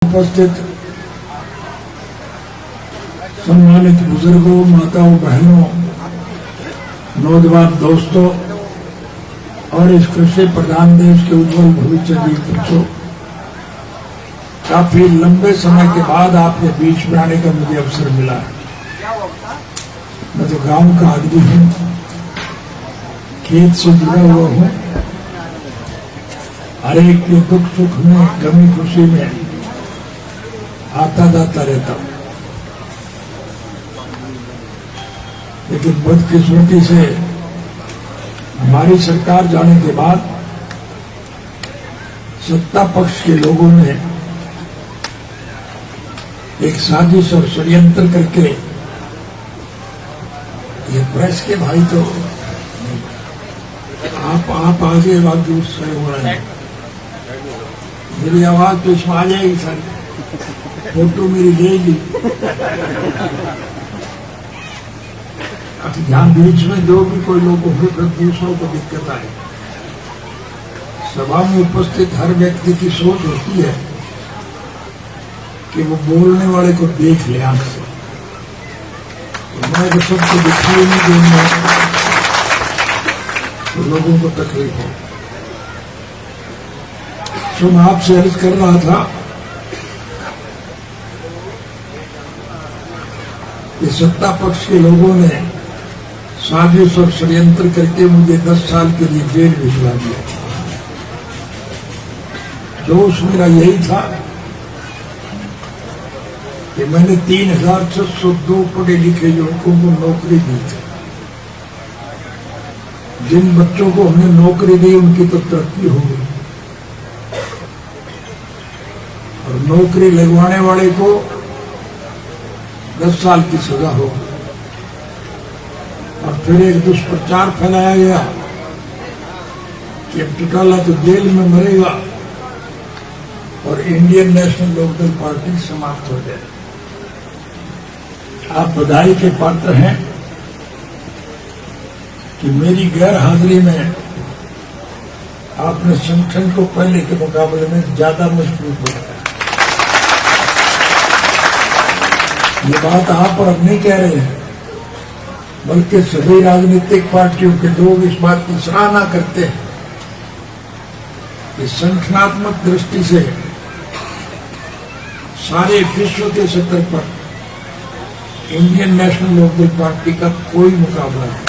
उपस्थित सम्मानित बुजुर्गों, माताओं, बहनों, नौजवान दोस्तों और इस कृषि प्रधान देश के उज्जवल भविष्य के बच्चों, काफी लंबे समय के बाद आपके बीच में आने का मुझे अवसर मिला है। मैं तो गांव का आदमी हूं, खेत से जुड़ा हुआ हूं, हर एक के दुख सुख में, गमी खुशी में आता जाता रहता हूं। लेकिन बदकिस्मती से हमारी सरकार जाने के बाद सत्ता पक्ष के लोगों ने एक साजिश और षड्यंत्र करके, ये प्रेस के भाई तो आप आगे आवाज दूर से हो रहे हैं, मेरी आवाज तो इसमें आ जाएगी सर, फोटो मेरी ले ली। ध्यान बीच में जो भी कोई लोग हो फिर दूसरों को दिक्कत आए। सभा में उपस्थित हर व्यक्ति की सोच होती है कि वो बोलने वाले को देख ले आंख से, तो मैं तो सबको दिखाई नहीं दूंगा तो लोगों को तकलीफ हो। तो मैं आपसे अर्ज कर रहा था कि सत्ता पक्ष के लोगों ने साजिश और षड्यंत्र करके मुझे 10 साल के लिए जेल भिजवा दिया। दोष मेरा यही था कि मैंने 3602 पढ़े लिखे युवकों को नौकरी दी थी। जिन बच्चों को हमने नौकरी दी उनकी तो तरक्की हो गई, और नौकरी लगवाने वाले को 10 साल की सजा हो गई। और फिर एक दुष्प्रचार फैलाया गया कि अब चौटाला तो जेल में मरेगा और इंडियन नेशनल लोकदल पार्टी समाप्त हो जाए। आप बधाई के पात्र हैं कि मेरी गैर हाजिरी में आपने संगठन को पहले के मुकाबले में ज्यादा मजबूत बनाया। ये बात आप और हम नहीं कह रहे हैं, बल्कि सभी राजनीतिक पार्टियों के लोग इस बात की सराहना करते हैं कि संगठनात्मक दृष्टि से सारे विश्व के स्तर पर इंडियन नेशनल लोकदल पार्टी का कोई मुकाबला नहीं।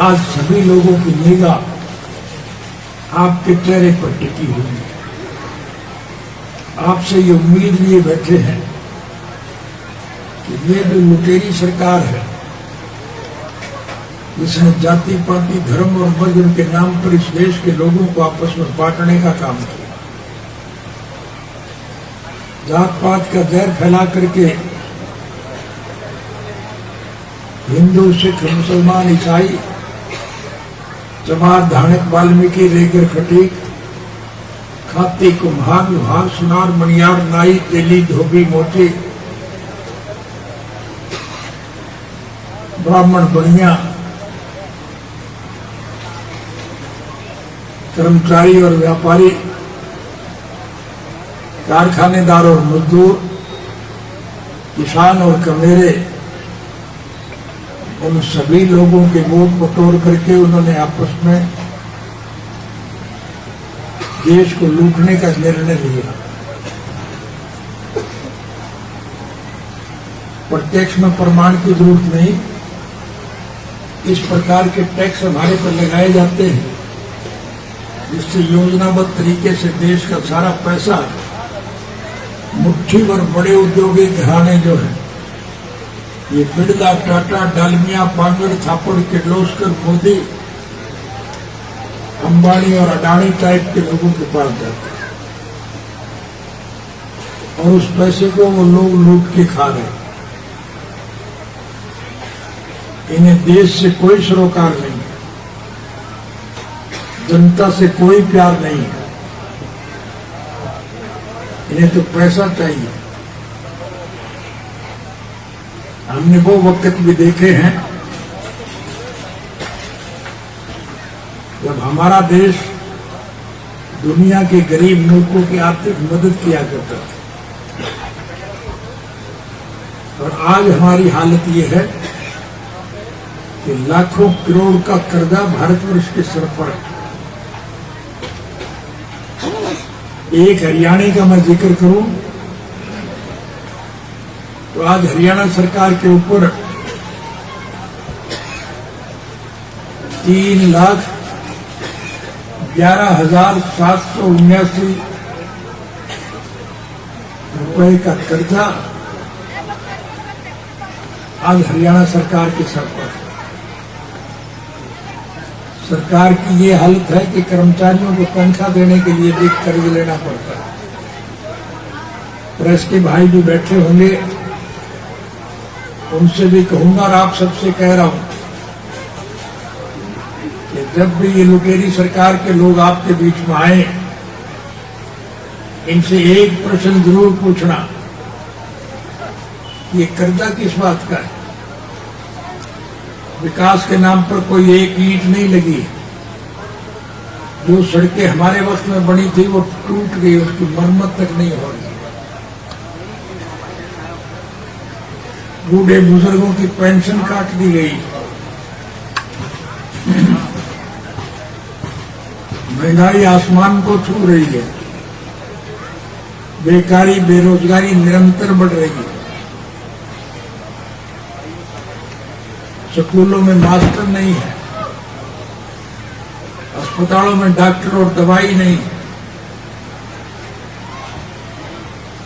आज सभी लोगों की निगाह आपके चेहरे पर टिकी हुई है। आपसे ये उम्मीद लिए बैठे हैं कि ये जो लुटेरी सरकार है, जिसने जाति पाति धर्म और मजहब के नाम पर इस देश के लोगों को आपस में बांटने का काम किया, जात पात का जहर फैला करके हिंदू, सिख, मुसलमान, ईसाई, जमात, धानक, वाल्मीकि, लेकर खटीक, खाती, कुम्हार, लुहार, सुनार, मणियार, नाई, तेली, धोबी, मोची, ब्राह्मण, बनिया, कर्मचारी और व्यापारी, कारखानेदार और मजदूर, किसान और कमेरे, उन सभी लोगों के वोट बटोर करके उन्होंने आपस में देश को लूटने का निर्णय लिया। पर टैक्स में प्रमाण की जरूरत नहीं, इस प्रकार के टैक्स हमारे पर लगाए जाते हैं जिससे योजनाबद्ध तरीके से देश का सारा पैसा मुट्ठी भर बड़े औद्योगिक घराने जो है, ये बिरला, टाटा, डालमिया, पांगड़, थापड़, किर्लोस्कर, मोदी, अंबानी और अडानी टाइप के लोगों के पास जाता है, और उस पैसे को वो लोग लूट के खा रहे हैं। इन्हें देश से कोई सरोकार नहीं है, जनता से कोई प्यार नहीं है, इन्हें तो पैसा चाहिए। हमने वो वक्त भी देखे हैं जब हम हमारा देश दुनिया के गरीब मुल्कों की आर्थिक मदद किया करता था, और आज हमारी हालत ये है कि लाखों करोड़ का कर्जा भारतवर्ष के सर पर है। एक हरियाणा का मैं जिक्र करूं तो आज हरियाणा सरकार के ऊपर 3,11,779 रुपए का कर्जा आज हरियाणा सरकार के सर पर है। सरकार की ये हालत है कि कर्मचारियों को तनख्वाह देने के लिए भी कर्ज लेना पड़ता है। प्रेस के भाई भी बैठे होंगे, उनसे भी कहूंगा और आप सबसे कह रहा हूं कि जब भी ये लुटेरी सरकार के लोग आपके बीच में आए, इनसे एक प्रश्न जरूर पूछना, ये कर्जा किस बात का है? विकास के नाम पर कोई एक ईंट नहीं लगी। जो सड़कें हमारे वक्त में बनी थी वो टूट गई, उसकी मरम्मत तक नहीं हो रही। बूढ़े बुजुर्गों की पेंशन काट दी गई। महंगाई आसमान को छू रही है। बेकारी बेरोजगारी निरंतर बढ़ रही है। स्कूलों में मास्टर नहीं है, अस्पतालों में डॉक्टर और दवाई नहीं,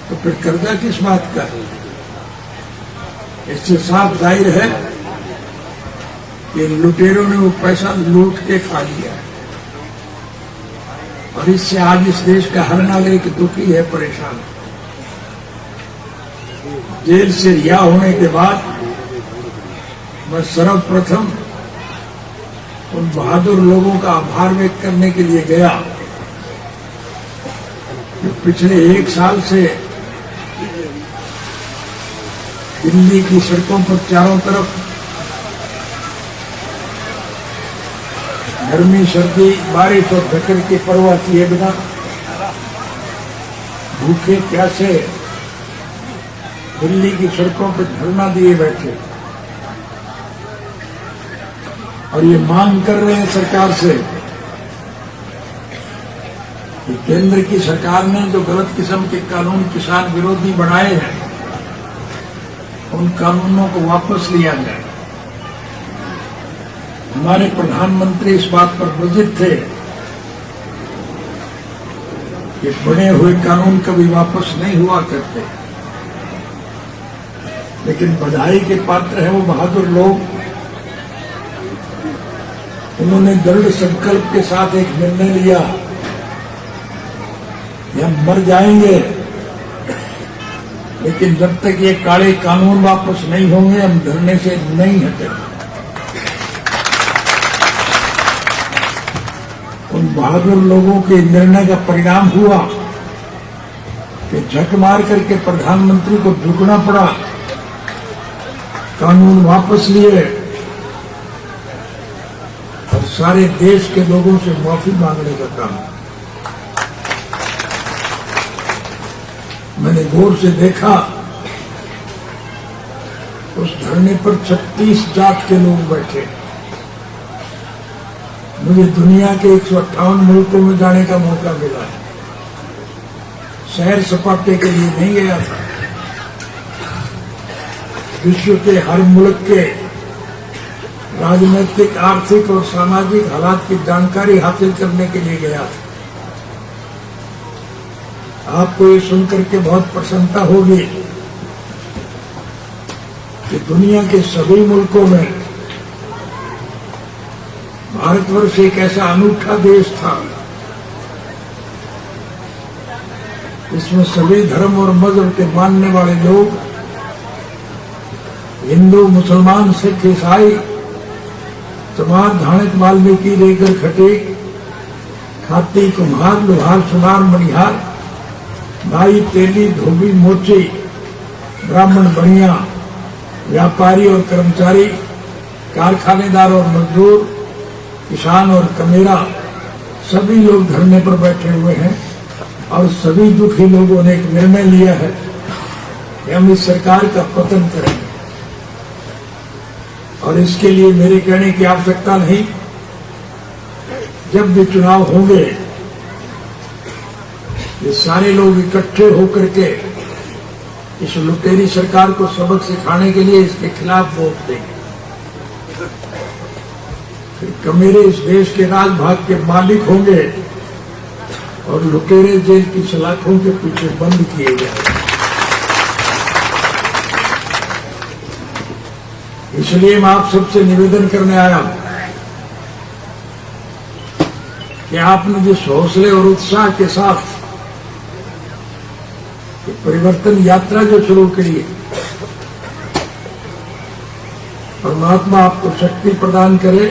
तो फिर कर्जा किस बात का है? इससे साफ जाहिर है कि लुटेरों ने वो पैसा लूट के खा लिया है, और इससे आज इस देश का हर नागरिक दुखी है, परेशान है। जेल से रिहा होने के बाद मैं सर्वप्रथम उन बहादुर लोगों का आभार व्यक्त करने के लिए गया जो पिछले 1 साल से दिल्ली की सड़कों पर चारों तरफ गर्मी सर्दी बारिश और धक्कर की परवाह किए बिना भूखे प्यासे दिल्ली की सड़कों पर धरना दिए बैठे और ये मांग कर रहे हैं सरकार से कि केंद्र की सरकार ने जो गलत किस्म के कानून किसान विरोधी बनाए हैं, उन कानूनों को वापस लिया जाए। हमारे प्रधानमंत्री इस बात पर वजिद थे कि बने हुए कानून कभी वापस नहीं हुआ करते, लेकिन बधाई के पात्र हैं वो बहादुर लोग। उन्होंने दृढ़ संकल्प के साथ एक निर्णय लिया कि हम मर जाएंगे, लेकिन जब तक ये काले कानून वापस नहीं होंगे हम धरने से नहीं हटेंगे। उन बहादुर लोगों के निर्णय का परिणाम हुआ कि झक मार करके प्रधानमंत्री को झुकना पड़ा, कानून वापस लिए और सारे देश के लोगों से माफी मांगने का काम। मैंने गौर से देखा, उस धरने पर 36 जात के लोग बैठे। मुझे दुनिया के 158 मुल्कों में जाने का मौका मिला है। सैर सपाटे के लिए नहीं गया था। विश्व के हर मुल्क के राजनीतिक, आर्थिक और सामाजिक हालात की जानकारी हासिल करने के लिए गया था। आपको ये सुनकर के बहुत प्रसन्नता होगी कि दुनिया के सभी मुल्कों में भारतवर्ष एक ऐसा अनूठा देश था, इसमें सभी धर्म और मजहब के मानने वाले लोग, हिंदू, मुसलमान, सिख, ईसाई, चमार, धाणक, वाल्मीकि, रेगर, खटीक, खाती, कुम्हार, लोहार, सुनार, मणिहार, नाई, तेली, धोबी, मोची, ब्राह्मण, बनिया, व्यापारी और कर्मचारी, कारखानेदार और मजदूर, किसान और कमेरा, सभी लोग धरने पर बैठे हुए हैं और सभी दुखी लोगों ने एक निर्णय लिया है कि हम इस सरकार का पतन करेंगे। और इसके लिए मेरे कहने की आवश्यकता नहीं, जब भी चुनाव होंगे ये सारे लोग इकट्ठे होकर के इस लुटेरी सरकार को सबक सिखाने के लिए इसके खिलाफ वोट देंगे। फिर कमेरे इस देश के राजभाग के मालिक होंगे और लुटेरे जेल की सलाखों के पीछे बंद किए जाएंगे। इसलिए मैं आप सबसे निवेदन करने आया हूं कि आपने जिस हौसले और उत्साह के साथ परिवर्तन यात्रा जो शुरू करी है, परमात्मा आपको शक्ति प्रदान करे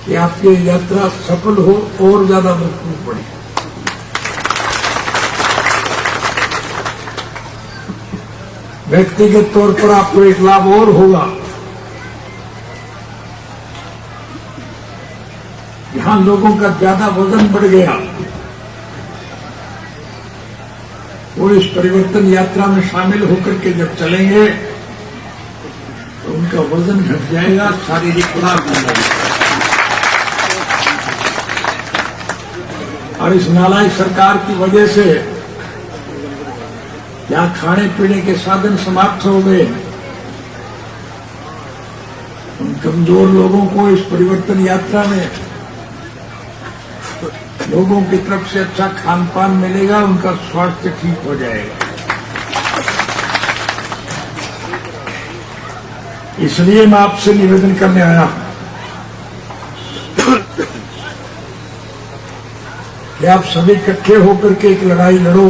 कि आपकी यात्रा सफल हो और ज्यादा मजबूत बने। व्यक्तिगत तौर पर आपको एक लाभ और होगा, जहां लोगों का ज्यादा वजन बढ़ गया वो इस परिवर्तन यात्रा में शामिल होकर के जब चलेंगे तो उनका वजन घट जाएगा, शारीरिक लाभ मिलेगा। और इस नालायक सरकार की वजह से जहां खाने पीने के साधन समाप्त हो गए, उन कमजोर लोगों को इस परिवर्तन यात्रा में लोगों की तरफ से अच्छा खान पान मिलेगा, उनका स्वास्थ्य ठीक हो जाएगा। इसलिए मैं आपसे निवेदन करने आया कि आप सभी इकट्ठे होकर के एक लड़ाई लड़ो।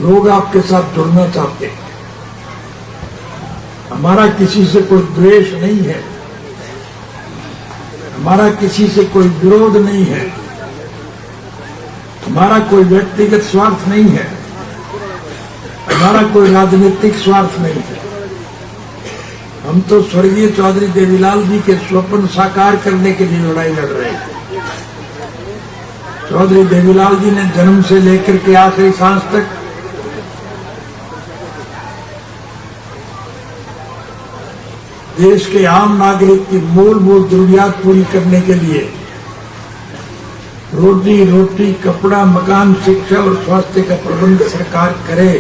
लोग आपके साथ जुड़ना चाहते हैं। हमारा किसी से कोई द्वेष नहीं है, हमारा किसी से कोई विरोध नहीं है, हमारा कोई व्यक्तिगत स्वार्थ नहीं है, हमारा कोई राजनीतिक स्वार्थ नहीं है। हम तो स्वर्गीय चौधरी देवीलाल जी के स्वप्न साकार करने के लिए लड़ाई लड़ रहे हैं। चौधरी देवीलाल जी ने जन्म से लेकर के आखिरी सांस तक देश के आम नागरिक की मूलभूत जरूरियात पूरी करने के लिए रोटी, कपड़ा, मकान, शिक्षा और स्वास्थ्य का प्रबंध सरकार करे,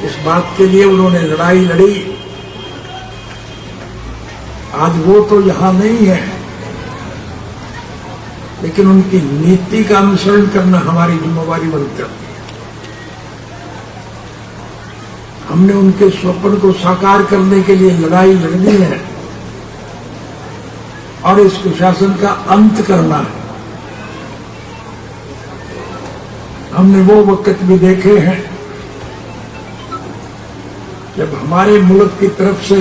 इस बात के लिए उन्होंने लड़ाई लड़ी। आज वो तो यहां नहीं है, लेकिन उनकी नीति का अनुसरण करना हमारी जिम्मेवारी बनती है। हमने उनके स्वप्न को साकार करने के लिए लड़ाई लड़नी है और इस कुशासन का अंत करना है। हमने वो वक्त भी देखे हैं जब हमारे मुल्क की तरफ से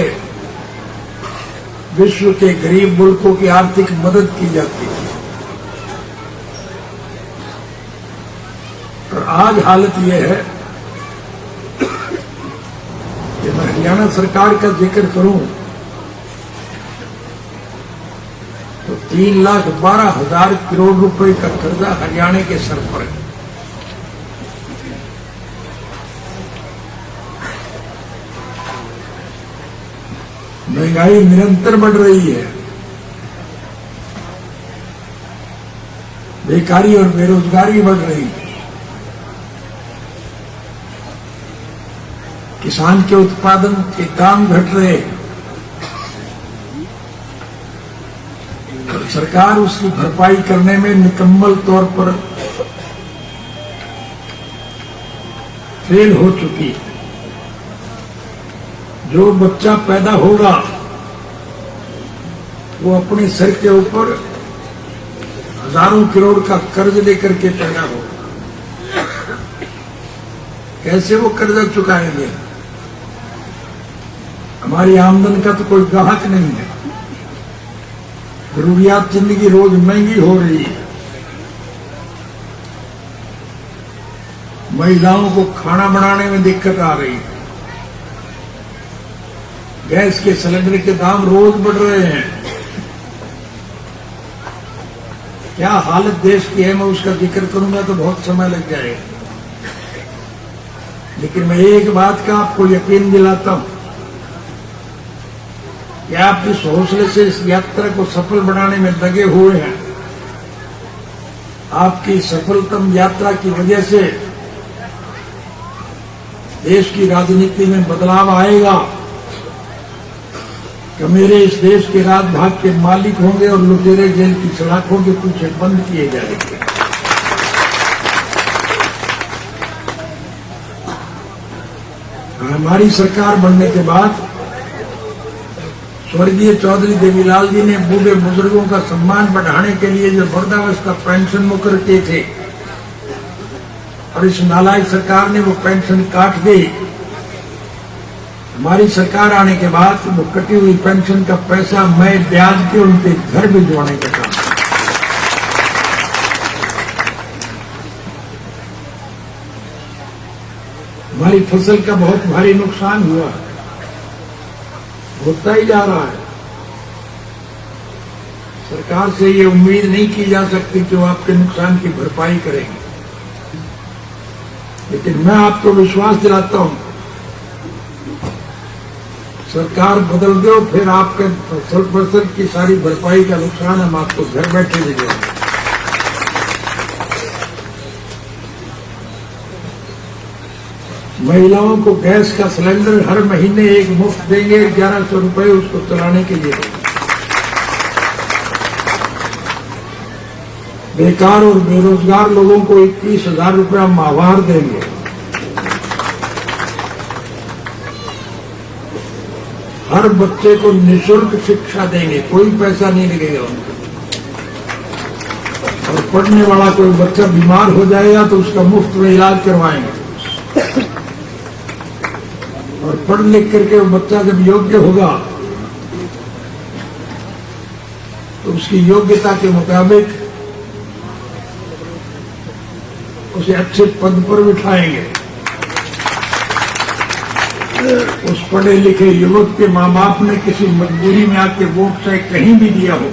विश्व के गरीब मुल्कों की आर्थिक मदद की जाती है, और आज हालत यह है कि मैं हरियाणा सरकार का जिक्र करूं तो 3,12,000 करोड़ रुपए का कर्जा हरियाणा के सर पर है। महंगाई निरंतर बढ़ रही है, बेकारी और बेरोजगारी बढ़ रही है, किसान के उत्पादन के दाम घट रहे हैं, सरकार उसकी भरपाई करने में निकम्मल तौर पर फेल हो चुकी है। जो बच्चा पैदा होगा वो अपने सर के ऊपर हजारों करोड़ का कर्ज लेकर के पैदा होगा। कैसे वो कर्जा चुकाएंगे? हमारी आमदन का तो कोई ग्राहक नहीं है। जरूरियात जिंदगी रोज महंगी हो रही है। महिलाओं को खाना बनाने में दिक्कत आ रही है। गैस के सिलेंडर के दाम रोज बढ़ रहे हैं। क्या हालत देश की है, मैं उसका जिक्र करूंगा तो बहुत समय लग जाएगा। लेकिन मैं एक बात का आपको यकीन दिलाता हूं कि आप जिस हौसले से इस यात्रा को सफल बनाने में लगे हुए हैं, आपकी सफलतम यात्रा की वजह से देश की राजनीति में बदलाव आएगा कि मेरे इस देश के राजभाग के मालिक होंगे और लुटेरे जेल की सलाखों के पीछे बंद किए जाएंगे। हमारी सरकार बनने के बाद स्वर्गीय चौधरी देवीलाल जी ने बूढ़े बुजुर्गों का सम्मान बढ़ाने के लिए जो वृद्धावस्था पेंशन मुकर किए थे और इस नालायक सरकार ने वो पेंशन काट दी। हमारी सरकार आने के बाद वो कटी हुई पेंशन का पैसा मैं ब्याज के उनके घर भिजवाने का काम। हमारी फसल का बहुत भारी नुकसान हुआ, होता ही जा रहा है। सरकार से ये उम्मीद नहीं की जा सकती कि वो आपके नुकसान की भरपाई करेंगे, लेकिन मैं आपको विश्वास दिलाता हूं, सरकार बदल दो फिर आपके 100% की सारी भरपाई का नुकसान हम आपको घर बैठे दे देंगे। महिलाओं को गैस का सिलेंडर हर महीने एक मुफ्त देंगे, 1100 रुपए उसको चलाने के लिए। बेकार और बेरोजगार लोगों को 21,000 रुपया माहवार देंगे। हर बच्चे को निःशुल्क शिक्षा देंगे, कोई पैसा नहीं लगेगा उनको। और पढ़ने वाला कोई बच्चा बीमार हो जाएगा तो उसका मुफ्त में इलाज करवाएंगे। और पढ़ लिख करके वो बच्चा जब योग्य होगा तो उसकी योग्यता के मुताबिक उसे अच्छे पद पर बिठाएंगे। उस पढ़े लिखे युवक के माँ बाप ने किसी मजबूरी में आके वोट चाहे कहीं भी दिया हो,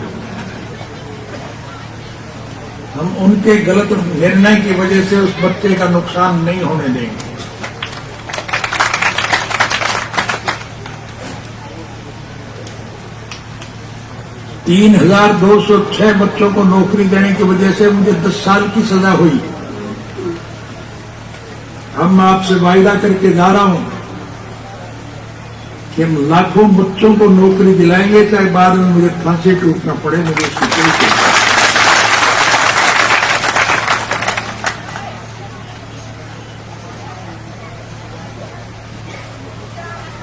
हम उनके गलत निर्णय की वजह से उस बच्चे का नुकसान नहीं होने देंगे। $3,206 बच्चों को नौकरी देने की वजह से मुझे 10 साल की सजा हुई। अब मैं आपसे वायदा करके जा रहा हूं कि हम लाखों बच्चों को नौकरी दिलाएंगे, चाहे बाद में मुझे फांसी टूटना पड़े। मुझे उसकी कोई चिंता नहीं।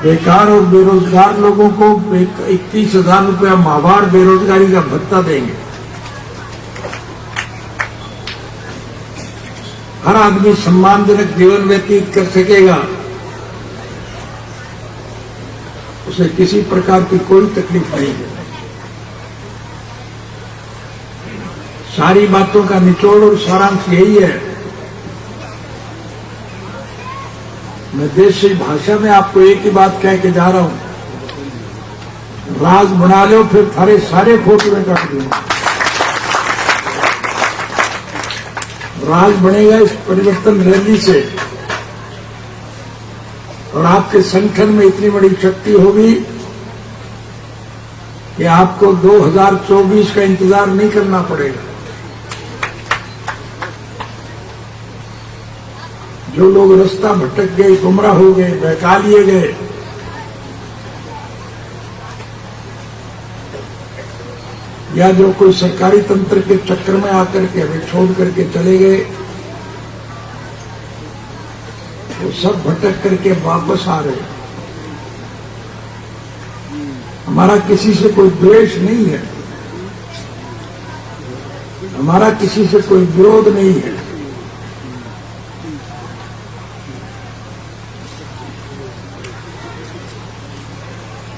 बेकार और बेरोजगार लोगों को 21,000 रुपया माहवार बेरोजगारी का भत्ता देंगे। हर आदमी सम्मानजनक जीवन व्यतीत कर सकेगा, उसे किसी प्रकार की कोई तकलीफ नहीं है। सारी बातों का निचोड़ और सारांश यही है। मैं देशी भाषा में आपको एक ही बात कह के जा रहा हूं, राज बना लो फिर थारे सारे फोटो में काट दूंगा। राज बनेगा इस परिवर्तन रैली से, और आपके संगठन में इतनी बड़ी शक्ति होगी कि आपको 2024 का इंतजार नहीं करना पड़ेगा। जो लोग रास्ता भटक गए, गुमराह हो गए, बहका लिए गए, या जो कोई सरकारी तंत्र के चक्कर में आकर के हमें छोड़ करके चले गए, वो सब भटक करके वापस आ रहे। हमारा किसी से कोई द्वेष नहीं है, हमारा किसी से कोई विरोध नहीं है।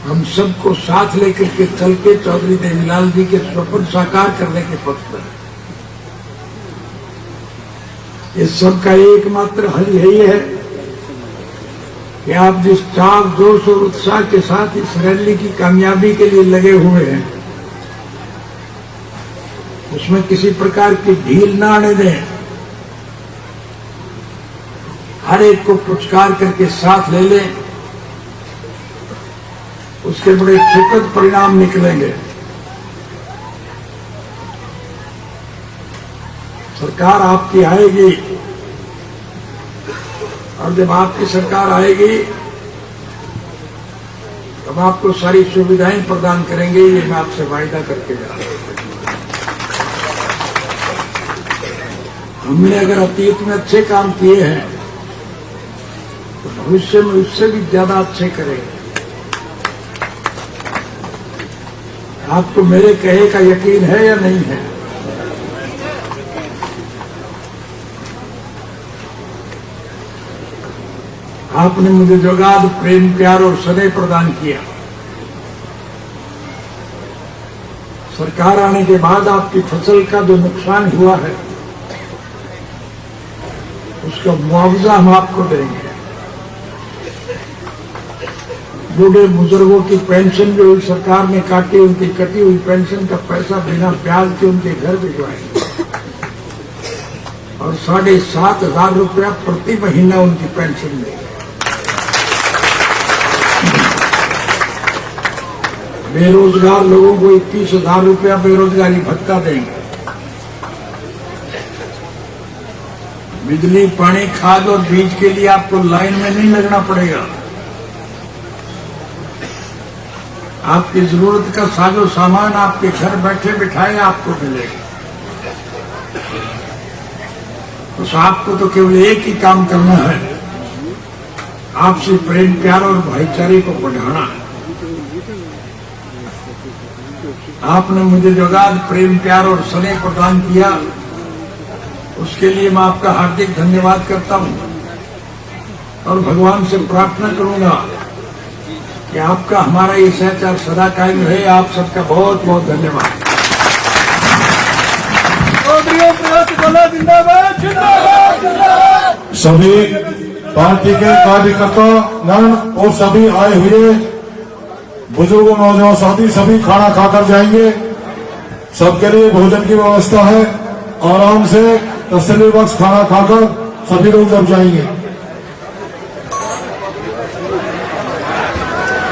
हम सबको साथ लेकर के चल के चौधरी देवीलाल जी के स्वप्न साकार करने के पक्ष में। इस सब का एकमात्र हल यही है कि आप जिस चाक जोश और उत्साह के साथ इस रैली की कामयाबी के लिए लगे हुए हैं, उसमें किसी प्रकार की ढील ना आने दें। हर एक को पुचकार करके साथ ले लें, उसके बड़े सुखद परिणाम निकलेंगे। सरकार आपकी आएगी, और जब आपकी सरकार आएगी तब आपको सारी सुविधाएं प्रदान करेंगे, ये मैं आपसे वायदा करके जा रहा हूं। हमने अगर अतीत में अच्छे काम किए हैं तो भविष्य में उससे भी ज्यादा अच्छे करेंगे। आपको मेरे कहे का यकीन है या नहीं है? आपने मुझे जो गाद प्रेम प्यार और स्नेह प्रदान किया, सरकार आने के बाद आपकी फसल का जो नुकसान हुआ है उसका मुआवजा हम आपको देंगे। बूढ़े बुजुर्गों की पेंशन जो सरकार ने काटी, उनकी कटी हुई पेंशन का पैसा बिना ब्याज के उनके घर भिजवाएंगे, और 7,500 रुपया प्रति महीना उनकी पेंशन देंगे। बेरोजगार लोगों को 21,000 रुपया बेरोजगारी भत्ता देंगे। बिजली, पानी, खाद और बीज के लिए आपको लाइन में नहीं लगना पड़ेगा। आपकी जरूरत का साजो सामान आपके घर बैठे बिठाए आपको मिलेगा। तो आपको तो केवल एक ही काम करना है, आपसी प्रेम प्यार और भाईचारे को बढ़ाना है। आपने मुझे जो गाद प्रेम प्यार और स्नेह प्रदान किया, उसके लिए मैं आपका हार्दिक धन्यवाद करता हूं, और भगवान से प्रार्थना करूंगा कि आपका हमारा ये सहचार सदा कायम रहे। आप सबका बहुत बहुत धन्यवाद। सभी पार्टी के कार्यकर्ता गण और सभी आए हुए बुजुर्गों, नौजवान साथी सभी खाना खाकर जाएंगे। सबके लिए भोजन की व्यवस्था है, आराम से तसल्ली बख्श खाना खाकर सभी लोग जब जाएंगे।